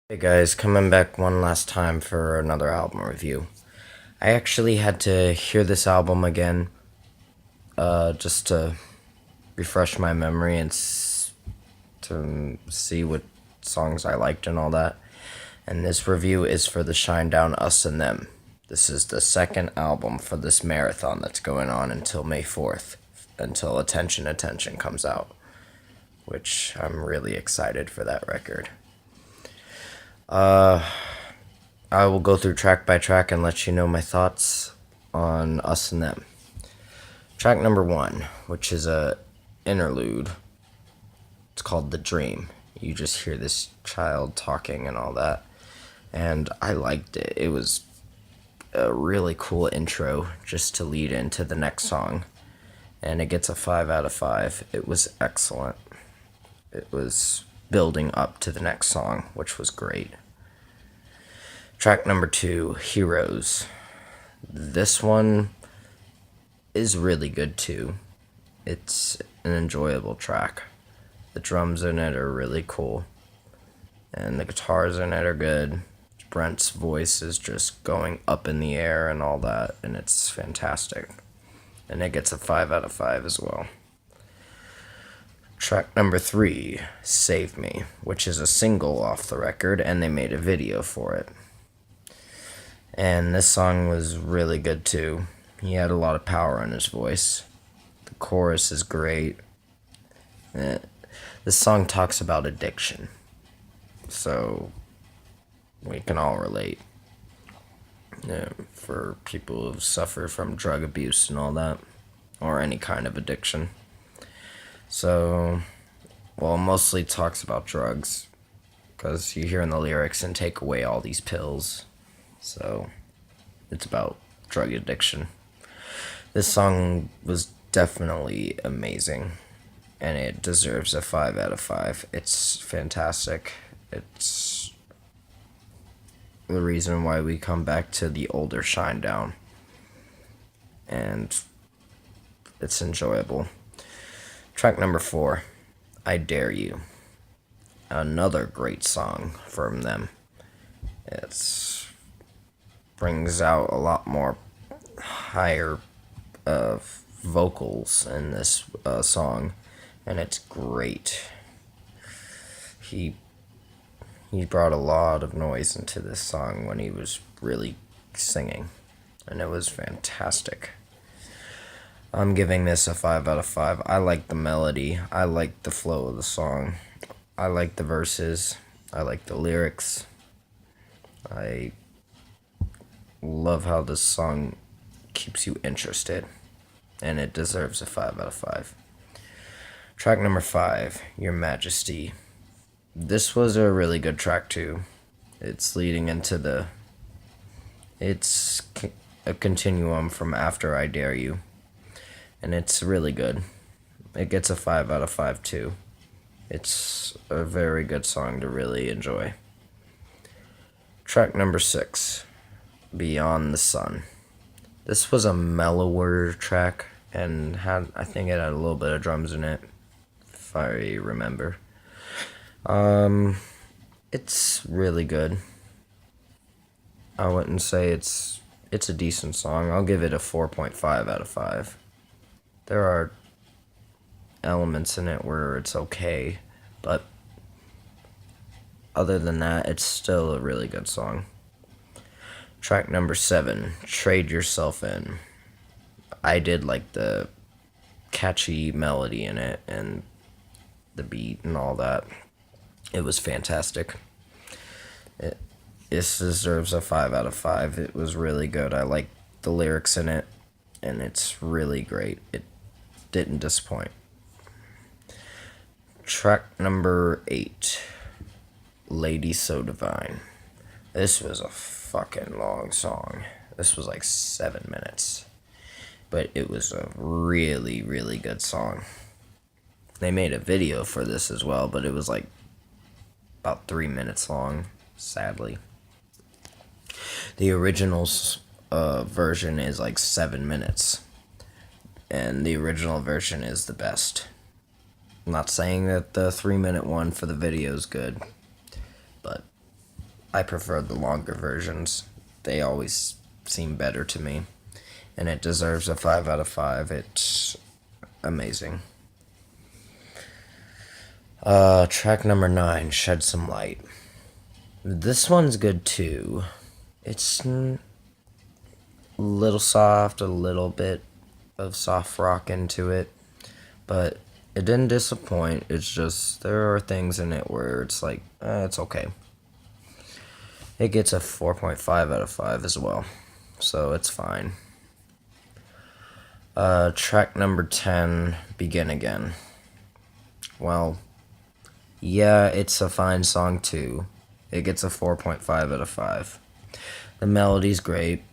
Hey guys, coming back one last time for another album review. I actually had to hear this album again, just to refresh my memory and to see what songs I liked and all that. And this review is for the Shinedown Us and Them. This is the second album for this marathon that's going on until May 4th, until Attention Attention comes out, which I'm really excited for that record. I will go through track by track and let you know my thoughts on Us and Them. Track number 1, which is a interlude. It's called The Dream. You just hear this child talking and all that. And I liked it. It was a really cool intro just to lead into the next song. And it gets a 5 out of 5. It was excellent. It was building up to the next song, which was great. Track number 2, Heroes. This one is really good too. It's an enjoyable track. The drums in it are really cool. And the guitars in it are good. Brent's voice is just going up in the air and all that, and it's fantastic. And it gets a 5 out of 5 as well. Track number 3, Save Me, which is a single off the record, and they made a video for it. And this song was really good too. He had a lot of power in his voice. The chorus is great. This song talks about addiction, so we can all relate. For people who suffer from drug abuse and all that, or any kind of addiction. So, well, mostly talks about drugs, because you hear in the lyrics, and take away all these pills. So, it's about drug addiction. This song was definitely amazing, and it deserves a 5 out of 5. It's fantastic. It's the reason why we come back to the older Shinedown, and it's enjoyable. Track number 4, I Dare You. Another great song from them. It's brings out a lot more higher vocals in this song, and it's great. He brought a lot of noise into this song when he was really singing, and it was fantastic. I'm giving this a 5 out of 5. I like the melody. I like the flow of the song. I like the verses. I like the lyrics. I love how this song keeps you interested, and it deserves a 5 out of 5. Track number 5, Your Majesty. This was a really good track too. It's leading into it's a continuum from after I Dare You, and it's really good. It gets a 5 out of 5 too. It's a very good song to really enjoy. Track number 6, Beyond the Sun. This was a mellower track, and I think it had a little bit of drums in it, if I remember. It's really good. I wouldn't say it's a decent song. I'll give it a 4.5 out of 5. There are elements in it where it's okay, but other than that, it's still a really good song. Track number 7, Trade Yourself In. I did like the catchy melody in it and the beat and all that. It was fantastic. This deserves a 5 out of 5. It was really good. I like the lyrics in it, and it's really great. It didn't disappoint. Track number 8, Lady So Divine. This was a fucking long song. This was like 7 minutes. But it was a really, really good song. They made a video for this as well, but it was like about 3 minutes long, sadly. The original's version is like 7 minutes, and the original version is the best. I'm not saying that the 3-minute one for the video is good, but I prefer the longer versions. They always seem better to me. And it deserves a 5 out of 5. It's amazing. Track number 9, Shed Some Light. This one's good too. It's a little soft, a little bit of soft rock into it, but it didn't disappoint. It's just, there are things in it where it's like, it's okay. It gets a 4.5 out of 5 as well, so it's fine. Track number 10, Begin Again. Well, yeah, it's a fine song too. It gets a 4.5 out of 5. The melody's great.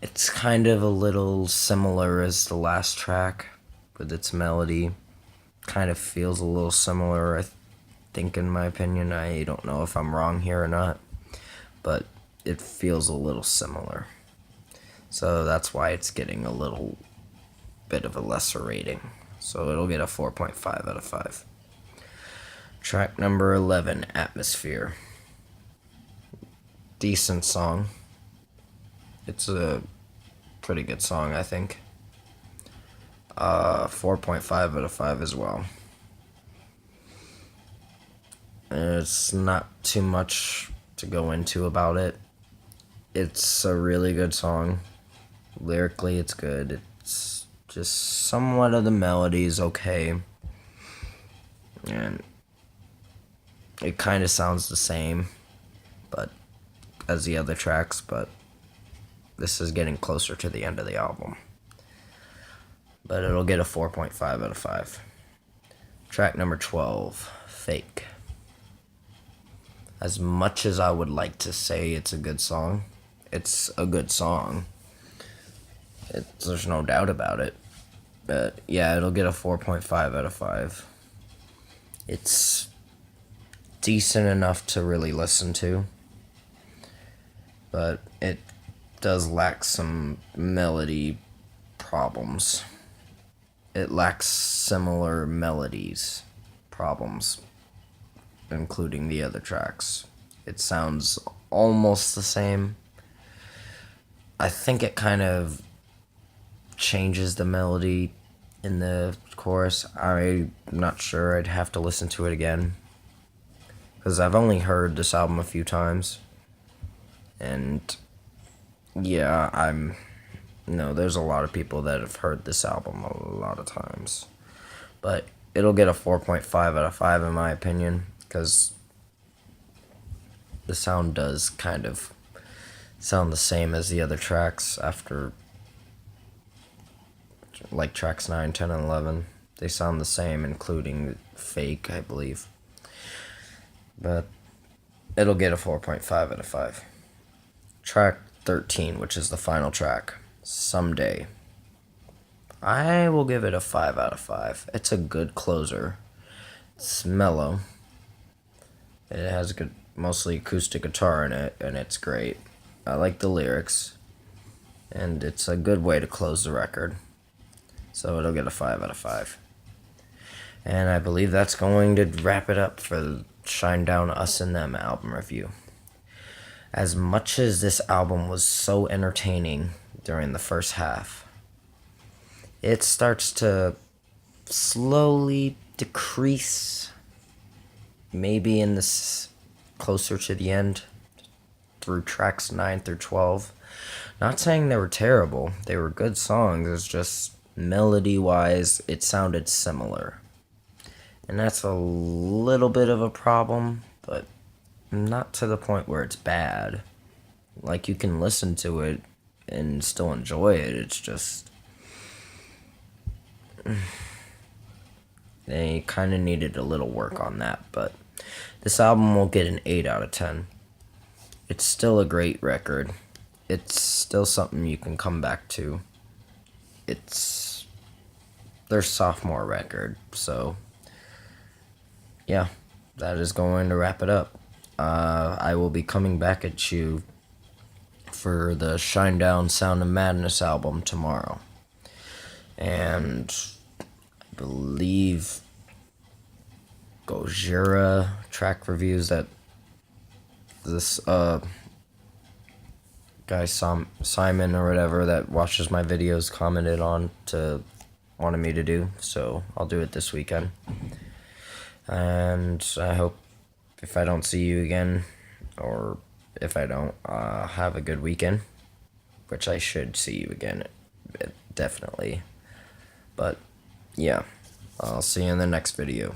It's kind of a little similar as the last track, with its melody. Kind of feels a little similar, I think, in my opinion. I don't know if I'm wrong here or not, but it feels a little similar. So that's why it's getting a little bit of a lesser rating. So it'll get a 4.5 out of 5. Track number 11, Atmosphere. Decent song. It's a pretty good song, I think. 4.5 out of 5 as well. It's not too much to go into about it. It's a really good song. Lyrically, it's good. It's just somewhat of the melody is okay. And it kind of sounds the same but as the other tracks, but this is getting closer to the end of the album. But it'll get a 4.5 out of 5. Track number 12, Fake. As much as I would like to say it's a good song, it's a good song. There's no doubt about it. But yeah, it'll get a 4.5 out of 5. It's decent enough to really listen to, but it does lack some melody problems. It lacks similar melodies problems, including the other tracks. It sounds almost the same. I think it kind of changes the melody in the chorus. I'm not sure. I'd have to listen to it again, because I've only heard this album a few times. And yeah, there's a lot of people that have heard this album a lot of times. But it'll get a 4.5 out of 5 in my opinion, because the sound does kind of sound the same as the other tracks after, like tracks 9, 10, and 11. They sound the same, including Fake, I believe. But it'll get a 4.5 out of 5. Track 13, which is the final track, Someday. I will give it a 5 out of 5. It's a good closer. It's mellow. It has a good, mostly acoustic guitar in it, and it's great. I like the lyrics, and it's a good way to close the record. So it'll get a 5 out of 5. And I believe that's going to wrap it up for the Shinedown Us and Them album review. As much as this album was so entertaining during the first half, it starts to slowly decrease, maybe in this closer to the end, through tracks 9 through 12. Not saying they were terrible, they were good songs, it's just melody-wise, it sounded similar. And that's a little bit of a problem, but not to the point where it's bad. Like, you can listen to it and still enjoy it, it's just they kind of needed a little work on that. But this album will get an 8 out of 10. It's still a great record. It's still something you can come back to. It's their sophomore record, so yeah, that is going to wrap it up. I will be coming back at you for the Shinedown Sound of Madness album tomorrow. And I believe Gojira track reviews that this guy Simon or whatever that watches my videos commented on to wanted me to do, so I'll do it this weekend. And I hope if I don't see you again, or if I don't, have a good weekend, which I should see you again, definitely. But yeah, I'll see you in the next video.